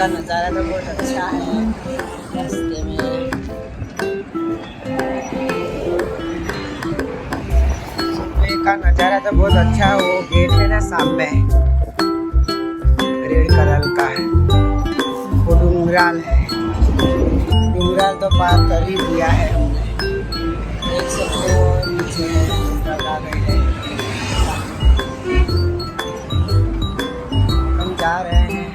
का नज़ारा तो बहुत अच्छा है रास्ते में। सुबह का नज़ारा तो बहुत अच्छा है। वो गेट है ना सामने रेड कलर का है, वो डूंगराल है। डूंगराल तो पार कर ही दिया है हमने, देख सकते हो नीचे लगा गई है। हम जा रहे हैं,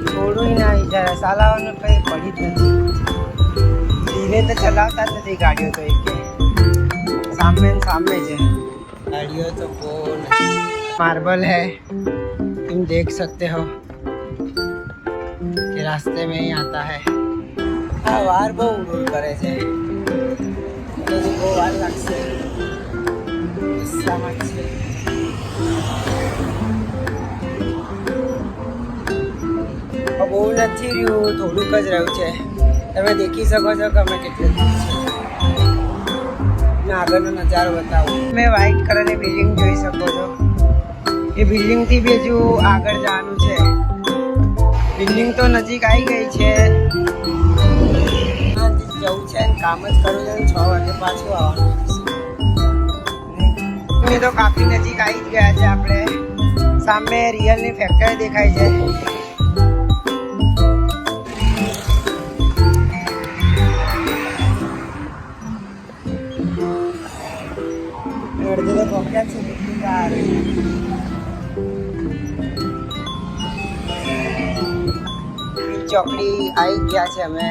छोड़ो ही ना इधर साला ने कहीं पड़ी थी। धीरे तो चलाता थी गाड़ियों तो एक सामने जे गाड़ियों तो बोल मार्बल है, तुम देख सकते हो कि रास्ते में ही आता है। વાર બહુ ઉડ કરે છે, બહુ વાર લાગશે ગુસ્સામાં છે। બહુ નથી રહ્યું, થોડુંક જ રહ્યું છે। તમે દેખી શકો છો કે અમે કેટલું દૂર છે। मैं આગળનો નજારો બતાવું। તમે વ્હાઈટ કલરની બિલ્ડિંગ જોઈ શકો છો। એ બિલ્ડિંગથી બી હજુ આગળ જવાનું છે। બિલ્ડિંગ તો નજીક આવી ગઈ છે। જવું છે ને કામ જ કરવું છે, 6 વાગે પાછું આવવાનું છે। તો કાફી નજીક આવી જ ગયા છે આપણે। સામે રિયલની ફેક્ટરી દેખાય છે। અડધે તો પહોંચ્યા છે કેટલી કાર। ચોકડી આવી ગયા છે અમે।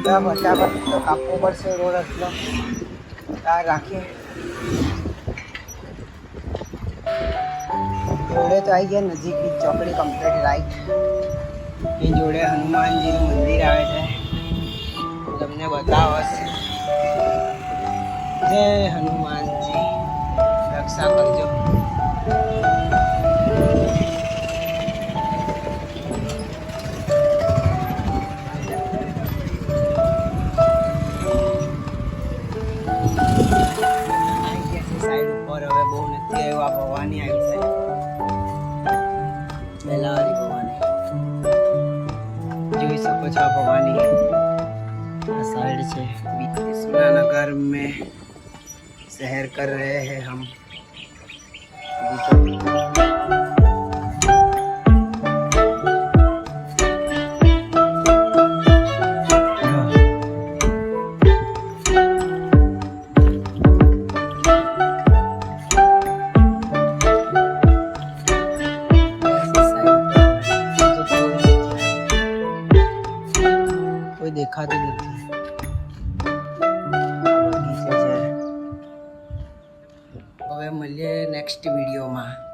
ફટાફટ તો કાપવો પડશે રોડ એટલો કાર રાખીએ। જોડે તો આવી ગયા નજીક ચોકડી કમ્પ્લીટ રાઈટ। એ જોડે હનુમાનજીનું મંદિર આવે છે, તમને બતાવશે। જય હનુમાનજી, રક્ષા કરજો। સાઈડ ઉપર હવે બહુ નથી આવ્યું। આ ભવાની આવી છે, બેલાવાળી ભવાની જોઈ શકો છો। આ ભવાની આ साइड से सुनानगर में शहर कर रहे हैं हम। कोई દેખાતું નથી। હવે મળીએ નેક્સ્ટ વિડીયોમાં।